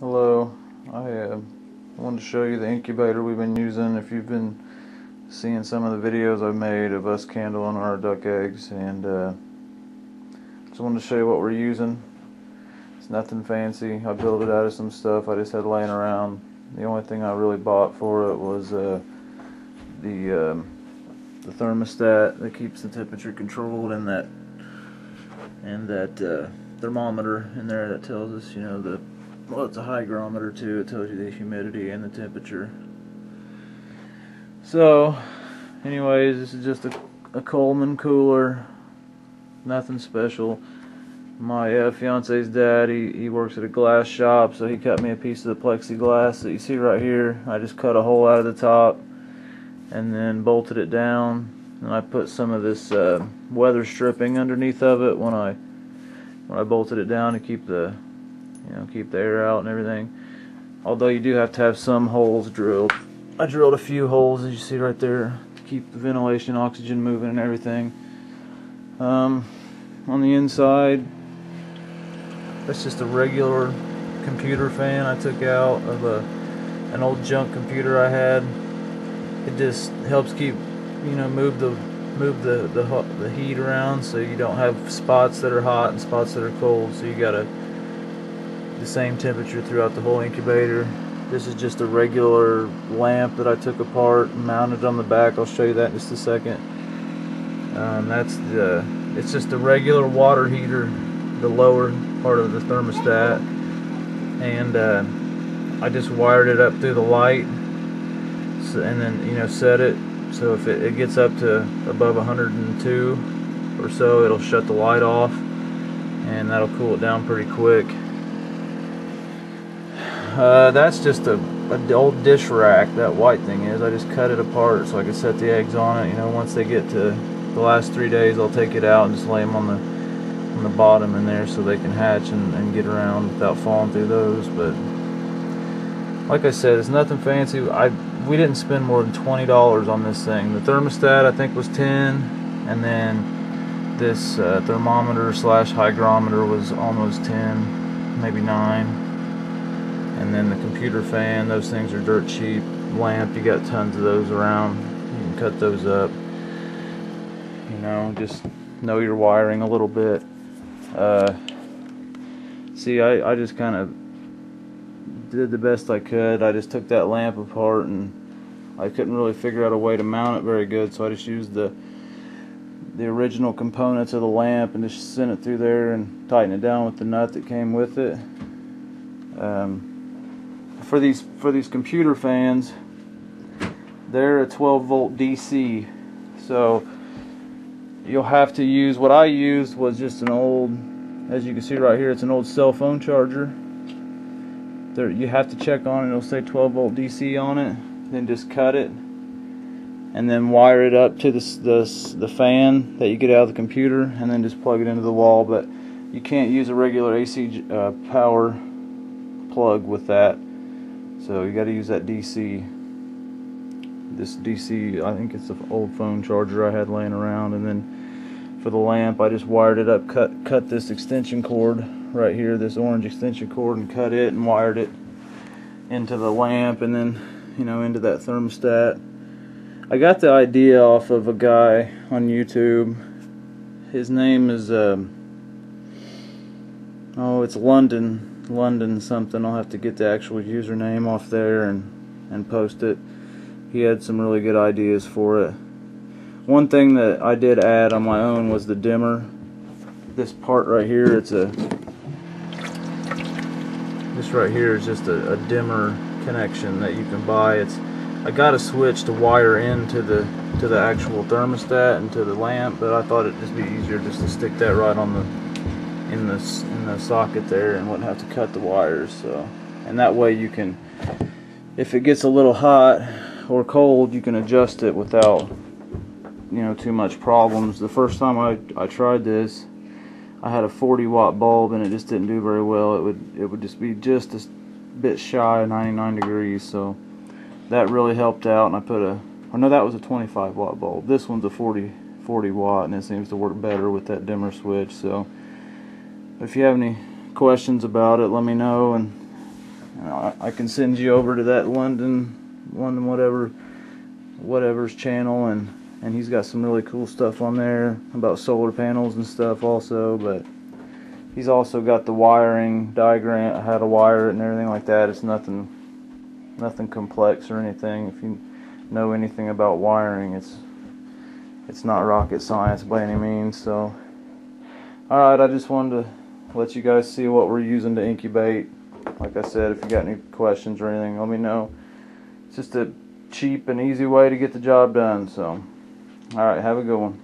Hello, I wanted to show you the incubator we've been using. If you've been seeing some of the videos I've made of us candling our duck eggs, and just wanted to show you what we're using. It's nothing fancy. I built it out of some stuff I just had laying around. The only thing I really bought for it was the thermostat that keeps the temperature controlled, and that thermometer in there that tells us, well, it's a hygrometer too. It tells you the humidity and the temperature. So, anyways, this is just a Coleman cooler. Nothing special. My fiance's dad, he works at a glass shop, so he cut me a piece of the plexiglass that you see right here. I just cut a hole out of the top and then bolted it down. And I put some of this weather stripping underneath of it when I bolted it down to keep the air out and everything. Although you do have to have some holes drilled. I drilled a few holes, as you see right there, to keep the ventilation, oxygen moving and everything. On the inside, that's just a regular computer fan I took out of an old junk computer I had. It just helps keep, move the heat around, so you don't have spots that are hot and spots that are cold. So you got the same temperature throughout the whole incubator. This is just a regular lamp that I took apart and mounted on the back. I'll show you that in just a second. It's just a regular water heater, the lower part of the thermostat, and I just wired it up through the light, and then set it so if it gets up to above 102 or so, it'll shut the light off, and that'll cool it down pretty quick. That's just an old dish rack. That white thing is. I just cut it apart so I could set the eggs on it. Once they get to the last 3 days, I'll take it out and just lay them on the bottom in there so they can hatch and get around without falling through those. But like I said, it's nothing fancy. We didn't spend more than $20 on this thing. The thermostat I think was $10, and then this thermometer / hygrometer was almost $10, maybe $9. And then the computer fan, those things are dirt cheap. Lamp, you got tons of those around. You can cut those up. Just know your wiring a little bit. See, I just kind of did the best I could. I just took that lamp apart, and I couldn't really figure out a way to mount it very good, so I just used the original components of the lamp and just sent it through there and tightened it down with the nut that came with it. For these computer fans, they're a 12-volt DC, so you'll have to use, what I used was just an old, as you can see right here, it's an old cell phone charger. You have to check on it, it'll say 12-volt DC on it. Then just cut it and then wire it up to the fan that you get out of the computer, and then just plug it into the wall. But you can't use a regular AC power plug with that, so you got to use that DC. This DC, I think it's an old phone charger I had laying around. And then for the lamp, I just wired it up, cut this extension cord right here, this orange extension cord, and cut it and wired it into the lamp, and then into that thermostat. I got the idea off of a guy on YouTube. His name is it's London something. I'll have to get the actual username off there and post it. He had some really good ideas for it. One thing that I did add on my own was the dimmer. This part right here, this right here is just a dimmer connection that you can buy. I got a switch to wire into the actual thermostat and to the lamp, but I thought it'd just be easier just to stick that right on in the socket there, and wouldn't have to cut the wires. So, and that way you can, if it gets a little hot or cold, you can adjust it without too much problems. The first time I tried this, I had a 40-watt bulb, and it just didn't do very well. It would just be just a bit shy of 99 degrees, so that really helped out. And I put that was a 25-watt bulb. This one's a 40 watt, and it seems to work better with that dimmer switch. So if you have any questions about it, let me know, and You know, I can send you over to that London whatever's channel, and he's got some really cool stuff on there about solar panels and stuff also. But he's also got the wiring diagram, how to wire it and everything like that. It's nothing complex or anything. If you know anything about wiring, it's not rocket science by any means. So alright, I just wanted to let you guys see what we're using to incubate. Like I said, if you got any questions or anything, let me know. It's just a cheap and easy way to get the job done. So alright, have a good one.